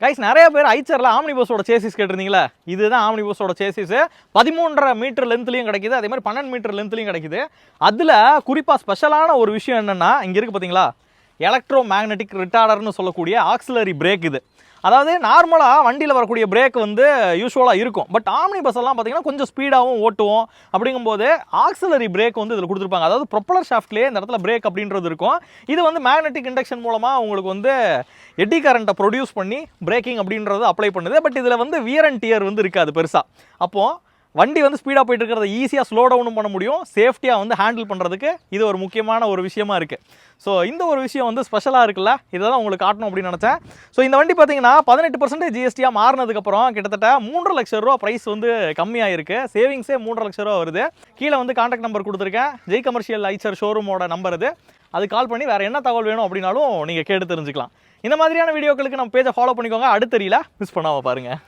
Guys நிறைய பேர் ஐச்சரில் omni பஸ்ஸோட chassis கேட்டிருந்தீங்களா? இதுதான் ஆம்னி பஸ்ஸோட சேசிஸ். 13.5 மீட்டர் லென்த்லையும் கிடைக்குது, அதே மாதிரி 12 மீட்டர் லென்த்லையும் கிடைக்குது. அதில் குறிப்பாக ஸ்பெஷலான ஒரு விஷயம் என்னென்னா, இங்கே இருக்குது பார்த்தீங்களா, எலக்ட்ரோ மேக்னெட்டிக் ரிட்டார்டர்னு சொல்லக்கூடிய ஆக்சிலரி பிரேக். இது அதாவது நார்மலாக வண்டியில் வரக்கூடிய பிரேக் வந்து யூஸ்வலாக இருக்கும். பட் ஆம்னி பஸ் எல்லாம் பார்த்தீங்கன்னா கொஞ்சம் ஸ்பீடாகவும் ஓட்டுவோம். அப்படிங்கும்போது ஆக்சிலரி பிரேக் வந்து இதில் கொடுத்துருப்பாங்க. அதாவது ப்ரொப்பலர் ஷாஃப்ட்லேயே இந்த இடத்துல பிரேக் அப்படின்றது இருக்கும். இது வந்து மேக்னெட்டிக் இண்டக்ஷன் மூலமாக உங்களுக்கு வந்து எட்டி கரண்ட்டை ப்ரொடியூஸ் பண்ணி பிரேக்கிங் அப்படின்றது அப்ளை பண்ணுது. பட் இதில் வந்து வியர் அண்ட் டியர் வந்து இருக்காது பெருசாக. அப்போது வண்டி வந்து ஸ்பீடாக போயிட்டு இருக்கிறத ஈஸியாக ஸ்லோ டவுனும் பண்ண முடியும், சேஃப்டியாக வந்து ஹேண்டில் பண்ணுறதுக்கு இது ஒரு முக்கியமான ஒரு விஷயமா இருக்குது. ஸோ இந்த ஒரு விஷயம் வந்து ஸ்பெஷலாக இருக்குல்ல, இதை தான் உங்களுக்கு காட்டணும் அப்படின்னு நினச்சேன். ஸோ இந்த வண்டி பார்த்தீங்கன்னா 18% ஜிஎஸ்டியாக மாறினதுக்கப்புறம் கிட்டத்தட்ட 3.5 லட்சம் ரூபா ப்ரைஸ் வந்து கம்மியாக இருக்குது. சேவிங்ஸே 3.5 லட்சம் ரூபா வருது. கீழே வந்து கான்டாக்ட் நம்பர் கொடுத்துருக்கேன், ஜெய் கமர்ஷியல் ஐச்சர் ஷோரூமோட நம்பர் இது. அது கால் பண்ணி வேறு என்ன தகவல் வேணும் அப்படின்னாலும் நீங்கள் கேட்டு தெரிஞ்சுக்கலாம். இந்த மாதிரியான வீடியோக்களுக்கு நம்ம பேஜை ஃபாலோ பண்ணிக்கோங்க. அடுத்த ரீலை மிஸ் பண்ணாமல் பாருங்கள்.